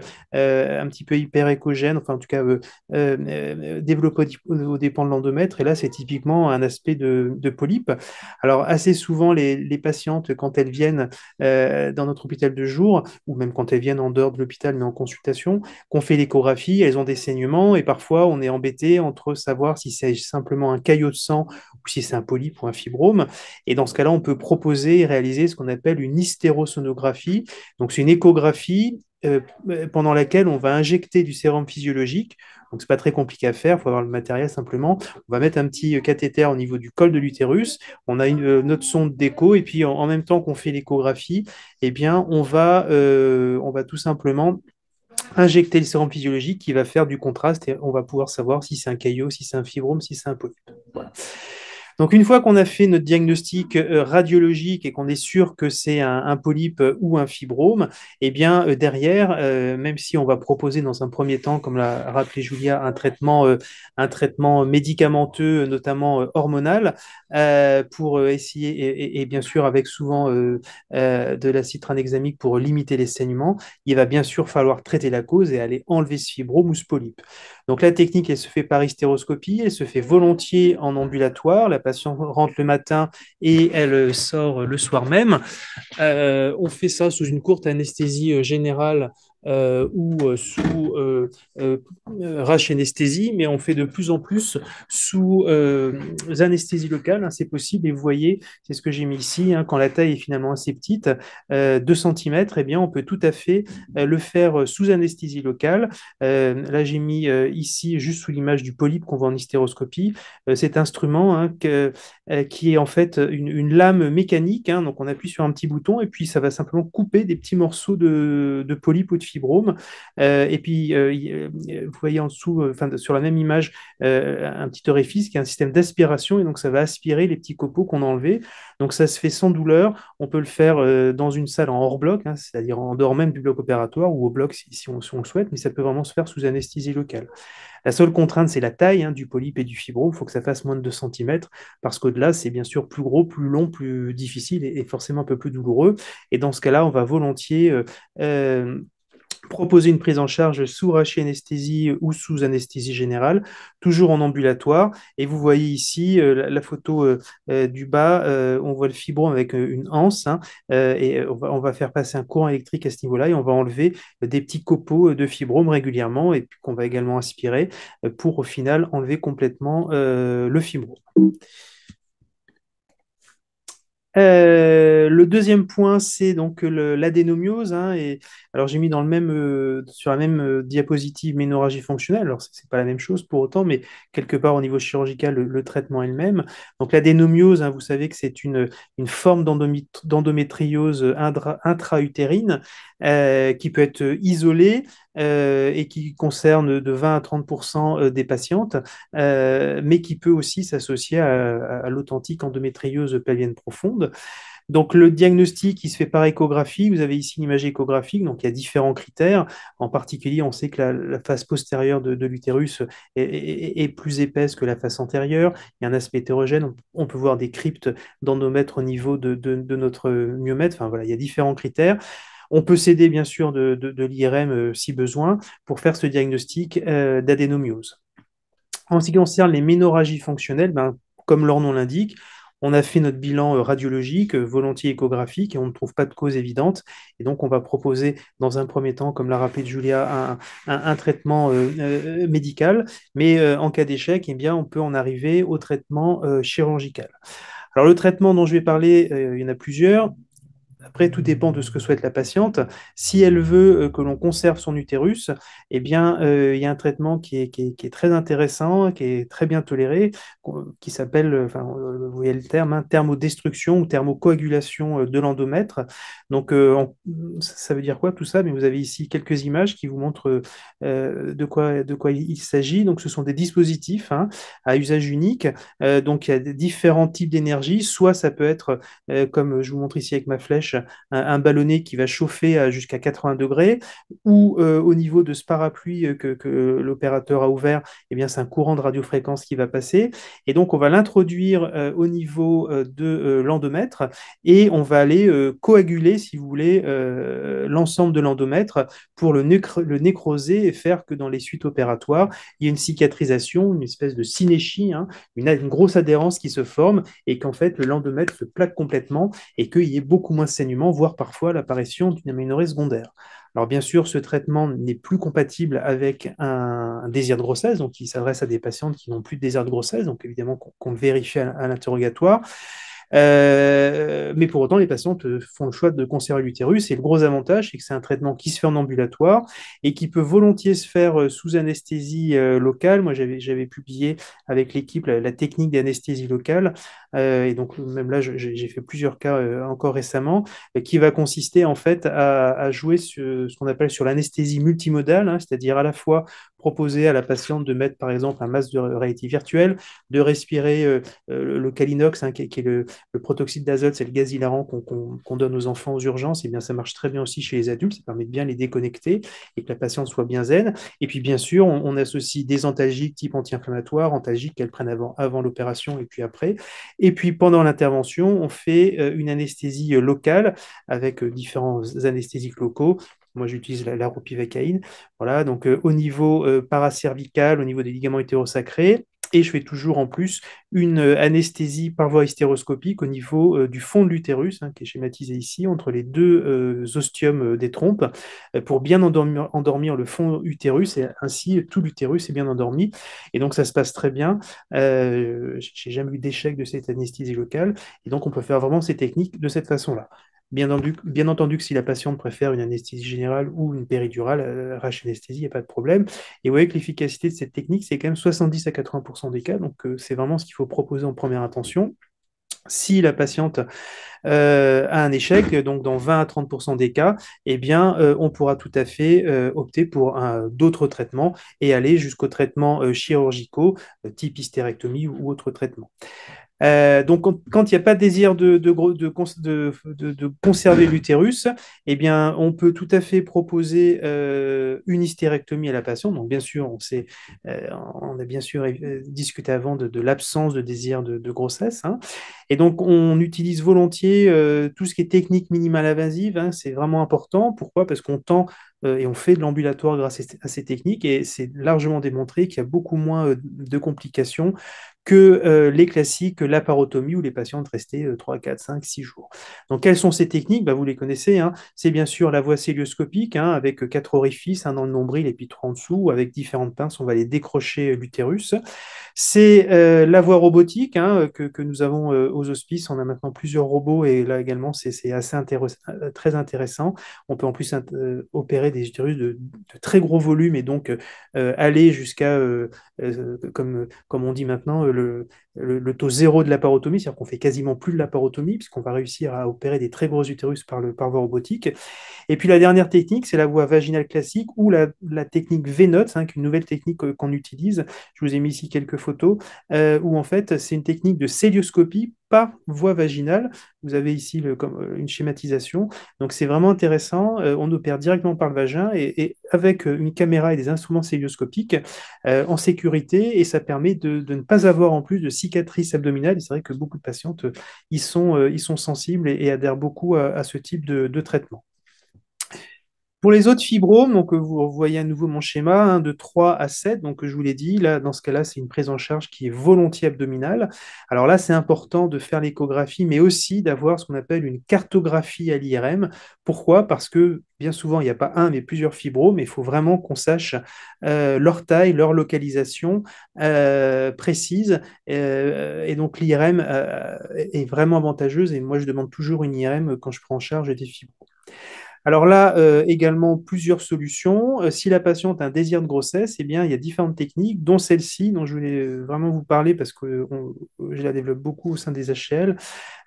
petit peu hyperéchogène, enfin en tout cas développée aux dépens de l'endomètre. Et là, c'est typiquement un aspect de polype. Alors, assez souvent, les patientes, quand elles viennent dans notre hôpital de jour, ou même quand elles viennent en dehors de l'hôpital, mais en consultation, qu'on fait l'échographie, elles ont des saignements et parfois on est embêté entre savoir si c'est simplement un caillot de sang ou si c'est un polype ou un fibrome. Et dans ce cas-là, on peut proposer et réaliser ce qu'on appelle une hystérosonographie. Donc c'est une échographie pendant laquelle on va injecter du sérum physiologique. Donc, c'est pas très compliqué à faire, il faut avoir le matériel simplement. On va mettre un petit cathéter au niveau du col de l'utérus. On a notre sonde d'écho et puis en même temps qu'on fait l'échographie, eh bien, on va tout simplement injecter le sérum physiologique qui va faire du contraste et on va pouvoir savoir si c'est un caillot, si c'est un fibrome, si c'est un polype. Voilà. Donc, une fois qu'on a fait notre diagnostic radiologique et qu'on est sûr que c'est un polype ou un fibrome, eh bien, derrière, même si on va proposer dans un premier temps, comme l'a rappelé Julia, un traitement médicamenteux, notamment hormonal, pour essayer, et bien sûr avec souvent de l'acide tranexamique pour limiter les saignements, il va bien sûr falloir traiter la cause et aller enlever ce fibrome ou ce polype. Donc la technique, elle se fait par hystéroscopie, elle se fait volontiers en ambulatoire. La patiente rentre le matin et elle sort le soir même. On fait ça sous une courte anesthésie générale ou sous anesthésie, mais on fait de plus en plus sous anesthésie locale, hein, c'est possible. Et vous voyez, c'est ce que j'ai mis ici, hein, quand la taille est finalement assez petite, 2 cm, eh bien, on peut tout à fait le faire sous anesthésie locale. Là, j'ai mis ici, juste sous l'image du polype qu'on voit en hystéroscopie, cet instrument hein, qui est en fait une lame mécanique. Hein, donc, on appuie sur un petit bouton et puis ça va simplement couper des petits morceaux de polype ou de fibrome. Et puis, vous voyez en dessous, sur la même image, un petit orifice qui est un système d'aspiration, et donc ça va aspirer les petits copeaux qu'on a enlevés. Donc ça se fait sans douleur. On peut le faire dans une salle en hors bloc, hein, c'est-à-dire en dehors même du bloc opératoire ou au bloc si on le souhaite, mais ça peut vraiment se faire sous anesthésie locale. La seule contrainte, c'est la taille, hein, du polype et du fibrome. Il faut que ça fasse moins de 2 cm, parce qu'au-delà, c'est bien sûr plus gros, plus long, plus difficile et forcément un peu plus douloureux. Et dans ce cas-là, on va volontiers euh, proposer une prise en charge sous rachianesthésie ou sous anesthésie générale, toujours en ambulatoire. Et vous voyez ici la photo du bas, on voit le fibrome avec une anse, hein, et on va faire passer un courant électrique à ce niveau-là, et on va enlever des petits copeaux de fibrome régulièrement, et puis qu'on va également aspirer pour au final enlever complètement le fibrome. Le deuxième point, c'est donc l'adénomiose, hein, et alors j'ai mis sur la même diapositive ménorrhagie fonctionnelle. Alors c'est pas la même chose pour autant, mais quelque part au niveau chirurgical, le traitement est le même. Donc l'adénomiose, hein, vous savez que c'est une forme d'endométriose intra-utérine qui peut être isolée et qui concerne de 20 à 30% des patientes, mais qui peut aussi s'associer à l'authentique endométriose pelvienne profonde. Donc le diagnostic, il se fait par échographie. Vous avez ici une image échographique, donc il y a différents critères. En particulier, on sait que la face postérieure de l'utérus est plus épaisse que la face antérieure. Il y a un aspect hétérogène. On peut voir des cryptes d'endomètre au niveau de notre myomètre. Enfin voilà, il y a différents critères. On peut s'aider bien sûr de l'IRM si besoin pour faire ce diagnostic d'adénomiose. En ce qui concerne les ménorrhagies fonctionnelles, ben, comme leur nom l'indique, on a fait notre bilan radiologique, volontiers échographique, et on ne trouve pas de cause évidente. Et donc, on va proposer, dans un premier temps, comme l'a rappelé Julia, un traitement médical. Mais en cas d'échec, eh bien, on peut en arriver au traitement chirurgical. Alors, le traitement dont je vais parler, il y en a plusieurs. Après, tout dépend de ce que souhaite la patiente. Si elle veut que l'on conserve son utérus, eh bien, il y a un traitement qui est très intéressant, qui est très bien toléré, qui s'appelle, enfin, vous voyez le terme, hein, thermodestruction ou thermocoagulation de l'endomètre. Donc, ça veut dire quoi tout ça? Mais vous avez ici quelques images qui vous montrent de quoi il s'agit. Donc, ce sont des dispositifs, hein, à usage unique. Donc, il y a différents types d'énergie. Soit ça peut être, comme je vous montre ici avec ma flèche, un ballonnet qui va chauffer jusqu'à 80 degrés, ou au niveau de ce parapluie que l'opérateur a ouvert, eh bien, c'est un courant de radiofréquence qui va passer. Et donc, on va l'introduire au niveau de l'endomètre, et on va aller coaguler, si vous voulez, l'ensemble de l'endomètre pour le nécroser et faire que dans les suites opératoires, il y ait une cicatrisation, une espèce de synéchie, hein, une grosse adhérence qui se forme, et qu'en fait, l'endomètre se plaque complètement et qu'il y ait beaucoup moins de saignement, voire parfois l'apparition d'une aménorrhée secondaire. Alors bien sûr, ce traitement n'est plus compatible avec un désir de grossesse, donc il s'adresse à des patientes qui n'ont plus de désir de grossesse, donc évidemment qu'on le vérifie à l'interrogatoire. Mais pour autant, les patientes font le choix de conserver l'utérus. Et le gros avantage, c'est que c'est un traitement qui se fait en ambulatoire et qui peut volontiers se faire sous anesthésie locale. Moi, j'avais publié avec l'équipe la technique d'anesthésie locale. Et donc, même là, j'ai fait plusieurs cas encore récemment, qui va consister en fait à jouer sur ce qu'on appelle sur l'anesthésie multimodale, hein, c'est-à-dire à la fois proposer à la patiente de mettre par exemple un masque de réalité virtuelle, de respirer le Calinox, hein, qui est le protoxyde d'azote, c'est le gaz hilarant qu'on donne aux enfants aux urgences. Et bien, ça marche très bien aussi chez les adultes. Ça permet de bien les déconnecter et que la patiente soit bien zen. Et puis, bien sûr, on associe des antalgiques type anti-inflammatoire, antalgiques qu'elles prennent avant l'opération et puis après. Et puis, pendant l'intervention, on fait une anesthésie locale avec différents anesthésiques locaux. Moi, j'utilise la ropivacaïne. Voilà, donc au niveau paracervical, au niveau des ligaments hétérosacrés. Et je fais toujours en plus une anesthésie par voie hystéroscopique au niveau du fond de l'utérus, hein, qui est schématisé ici, entre les deux ostiums des trompes, pour bien endormir le fond utérus, et ainsi tout l'utérus est bien endormi. Et donc ça se passe très bien. J'ai jamais eu d'échec de cette anesthésie locale. Et donc on peut faire vraiment ces techniques de cette façon-là. Bien entendu que si la patiente préfère une anesthésie générale ou une péridurale, anesthésie, il n'y a pas de problème. Et vous voyez que l'efficacité de cette technique, c'est quand même 70 à 80% des cas. Donc, c'est vraiment ce qu'il faut proposer en première intention. Si la patiente a un échec, donc dans 20 à 30% des cas, eh bien, on pourra tout à fait opter pour d'autres traitements et aller jusqu'aux traitements chirurgicaux, type hystérectomie ou autre traitement. Donc, quand il n'y a pas de désir de conserver l'utérus, eh bien, on peut tout à fait proposer une hystérectomie à la patiente. Donc, bien sûr, on a bien sûr discuté avant de l'absence de désir de grossesse, hein. Et donc, on utilise volontiers tout ce qui est technique minimale invasive, hein. C'est vraiment important. Pourquoi? Parce qu'on tend et on fait de l'ambulatoire grâce à ces techniques et c'est largement démontré qu'il y a beaucoup moins de complications que les classiques, laparotomie, où les patientes restaient 3, 4, 5, 6 jours. Donc, quelles sont ces techniques? Bah, vous les connaissez, hein. C'est bien sûr la voie cœlioscopique, hein, avec 4 orifices, un dans le nombril et puis 3 en dessous, avec différentes pinces, on va aller décrocher l'utérus. C'est la voie robotique, hein, que nous avons aux hospices. On a maintenant plusieurs robots et là également, c'est assez très intéressant. On peut en plus opérer des utérus de très gros volume et donc aller jusqu'à, comme on dit maintenant, le taux zéro de laparotomie, c'est-à-dire qu'on fait quasiment plus de laparotomie puisqu'on va réussir à opérer des très gros utérus par voie robotique. Et puis la dernière technique, c'est la voie vaginale classique ou la technique V-Notes, hein, qui est une nouvelle technique qu'on utilise. Je vous ai mis ici quelques photos, où en fait, c'est une technique de célioscopie par voie vaginale. Vous avez ici une schématisation. Donc c'est vraiment intéressant. On opère directement par le vagin et avec une caméra et des instruments célioscopiques en sécurité et ça permet de ne pas avoir en plus de cicatrices abdominales. C'est vrai que beaucoup de patientes y sont sensibles et adhèrent beaucoup à ce type de traitement. Pour les autres fibromes, donc vous voyez à nouveau mon schéma, hein, de 3 à 7, donc je vous l'ai dit, là, dans ce cas-là, c'est une prise en charge qui est volontiers abdominale. Alors là, c'est important de faire l'échographie, mais aussi d'avoir ce qu'on appelle une cartographie à l'IRM. Pourquoi? Parce que bien souvent, il n'y a pas un, mais plusieurs fibromes, mais il faut vraiment qu'on sache leur taille, leur localisation précise. Et donc l'IRM est vraiment avantageuse, et moi, je demande toujours une IRM quand je prends en charge des fibromes. Alors là, également, plusieurs solutions. Si la patiente a un désir de grossesse, eh bien, il y a différentes techniques, dont celle-ci, dont je voulais vraiment vous parler parce que je la développe beaucoup au sein des HCL.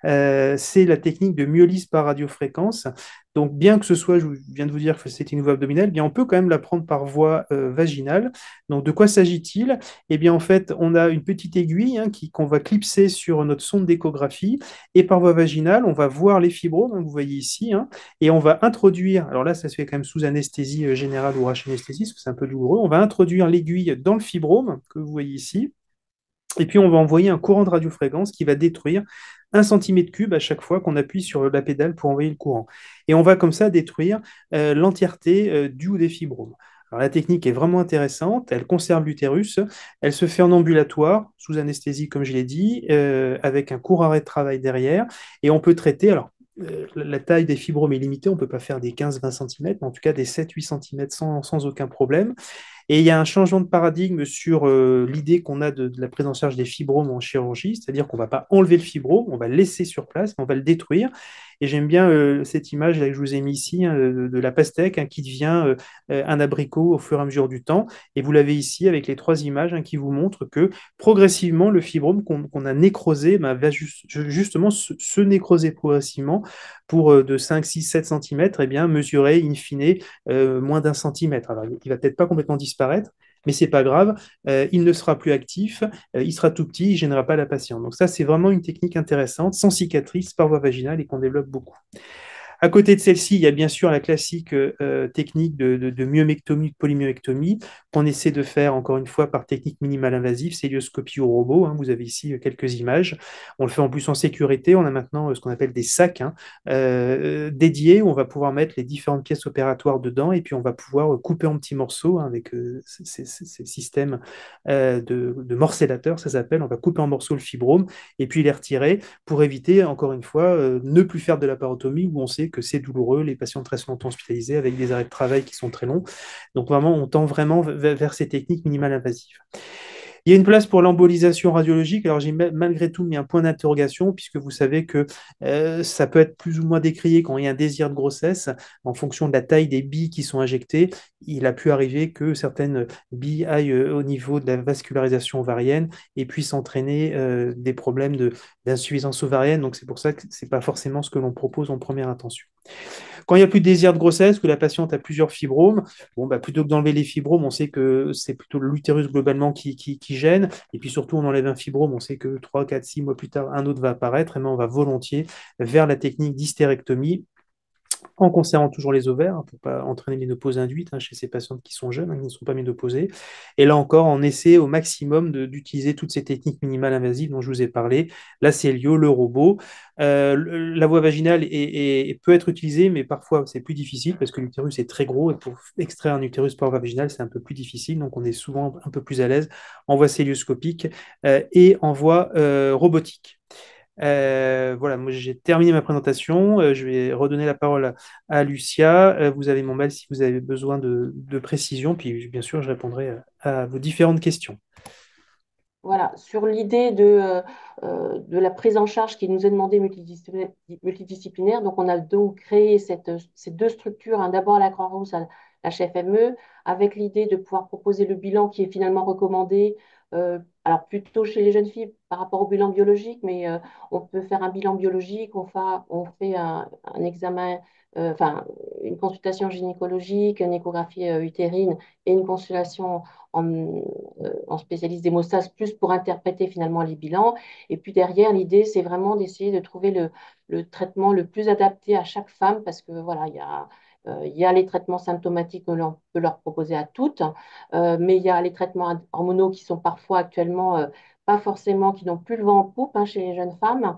C'est la technique de myolyse par radiofréquence. Donc, bien que ce soit, je viens de vous dire que c'était une voie abdominale, bien on peut quand même la prendre par voie vaginale. Donc, de quoi s'agit-il? Eh bien, en fait, on a une petite aiguille, hein, qu'on va clipser sur notre sonde d'échographie et par voie vaginale, on va voir les fibromes, hein, que vous voyez ici, hein, et on va introduire, alors là, ça se fait quand même sous anesthésie générale ou anesthésie, parce que c'est un peu douloureux, on va introduire l'aiguille dans le fibrome que vous voyez ici. Et puis, on va envoyer un courant de radiofréquence qui va détruire 1 cm3 à chaque fois qu'on appuie sur la pédale pour envoyer le courant. Et on va comme ça détruire l'entièreté du ou des fibromes. Alors, la technique est vraiment intéressante, elle conserve l'utérus, elle se fait en ambulatoire, sous anesthésie, comme je l'ai dit, avec un court arrêt de travail derrière, et on peut traiter, alors, la taille des fibromes est limitée, on ne peut pas faire des 15-20 cm, mais en tout cas des 7-8 cm sans aucun problème. Et il y a un changement de paradigme sur l'idée qu'on a de la prise en charge des fibromes en chirurgie, c'est-à-dire qu'on ne va pas enlever le fibrome, on va le laisser sur place, mais on va le détruire. Et j'aime bien cette image là, que je vous ai mis ici, hein, de la pastèque, hein, qui devient un abricot au fur et à mesure du temps. Et vous l'avez ici avec les 3 images, hein, qui vous montrent que progressivement, le fibrome qu'on a nécrosé va justement se nécroser progressivement pour de 5, 6, 7 cm, eh bien, mesurer in fine moins d'1 cm. Alors, il ne va peut-être pas complètement disparaître, mais c'est pas grave, il ne sera plus actif, il sera tout petit, il ne gênera pas la patiente. Donc ça, c'est vraiment une technique intéressante, sans cicatrice, par voie vaginale et qu'on développe beaucoup. À côté de celle-ci, il y a bien sûr la classique technique de myomectomie, de polymyomectomie, qu'on essaie de faire, encore une fois, par technique minimale invasive, célioscopie au robot, hein. Vous avez ici quelques images. On le fait en plus en sécurité. On a maintenant ce qu'on appelle des sacs, hein, dédiés où on va pouvoir mettre les différentes pièces opératoires dedans et puis on va pouvoir couper en petits morceaux, hein, avec ces systèmes de morcellateurs, ça s'appelle. On va couper en morceaux le fibrome et puis les retirer pour éviter, encore une fois, ne plus faire de la parotomie où on sait que c'est douloureux, les patients restent longtemps hospitalisés avec des arrêts de travail qui sont très longs. Donc vraiment, on tend vraiment vers ces techniques minimales invasives. Il y a une place pour l'embolisation radiologique. Alors, j'ai malgré tout mis un point d'interrogation, puisque vous savez que ça peut être plus ou moins décrié quand il y a un désir de grossesse, en fonction de la taille des billes qui sont injectées. Il a pu arriver que certaines billes aillent au niveau de la vascularisation ovarienne et puissent entraîner des problèmes d'insuffisance ovarienne. Donc, c'est pour ça que ce n'est pas forcément ce que l'on propose en première intention. Quand il n'y a plus de désir de grossesse, que la patiente a plusieurs fibromes, bon, bah, plutôt que d'enlever les fibromes, on sait que c'est plutôt l'utérus globalement qui gêne. Et puis surtout, on enlève un fibrome, on sait que 3, 4, 6 mois plus tard, un autre va apparaître. Et bien, on va volontiers vers la technique d'hystérectomie en conservant toujours les ovaires, hein, pour ne pas entraîner ménopause induite, hein, chez ces patientes qui sont jeunes, hein, qui ne sont pas ménopausées. Et là encore, on essaie au maximum d'utiliser toutes ces techniques minimales invasives dont je vous ai parlé, la cellio, le robot. La voie vaginale peut être utilisée, mais parfois c'est plus difficile parce que l'utérus est très gros et pour extraire un utérus par voie vaginale, c'est un peu plus difficile. Donc on est souvent un peu plus à l'aise en voie célioscopique et en voie robotique. Voilà, moi j'ai terminé ma présentation. Je vais redonner la parole à Lucia. Vous avez mon mail si vous avez besoin de précision. Puis bien sûr, je répondrai à vos différentes questions. Voilà, sur l'idée de la prise en charge qui nous est demandée multidisciplinaire, donc on a donc créé ces deux structures, hein, d'abord la Croix-Rouge, la HFME, avec l'idée de pouvoir proposer le bilan qui est finalement recommandé, alors plutôt chez les jeunes filles par rapport au bilan biologique, mais on peut faire un bilan biologique, on fait un examen, enfin une consultation gynécologique, une échographie utérine et une consultation en spécialiste d'hémostase, plus pour interpréter finalement les bilans. Et puis derrière, l'idée, c'est vraiment d'essayer de trouver le traitement le plus adapté à chaque femme, parce que voilà, il y a les traitements symptomatiques que l'on peut leur proposer à toutes, mais il y a les traitements hormonaux qui sont parfois actuellement pas forcément, qui n'ont plus le vent en poupe, hein, chez les jeunes femmes,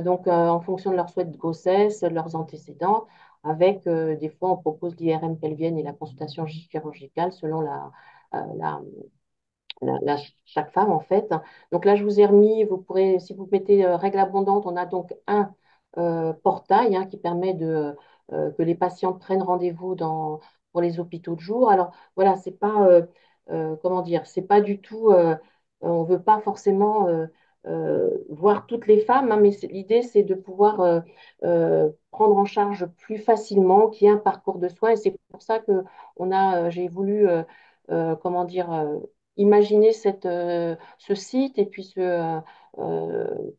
donc en fonction de leur souhait de grossesse, de leurs antécédents, avec des fois on propose l'IRM pelvienne et la consultation chirurgicale selon la, chaque femme en fait. Donc là, je vous ai remis, vous pourrez, si vous mettez règle abondante, on a donc un portail, hein, qui permet que les patients prennent rendez-vous pour les hôpitaux de jour. Alors voilà, c'est pas, comment dire, c'est pas du tout, on veut pas forcément voir toutes les femmes, hein, mais l'idée, c'est de pouvoir prendre en charge plus facilement, qu'il y ait un parcours de soins. Et c'est pour ça que j'ai voulu, comment dire, imaginer ce site et puis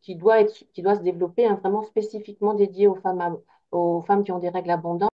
qui doit se développer, hein, vraiment spécifiquement dédié aux femmes qui ont des règles abondantes.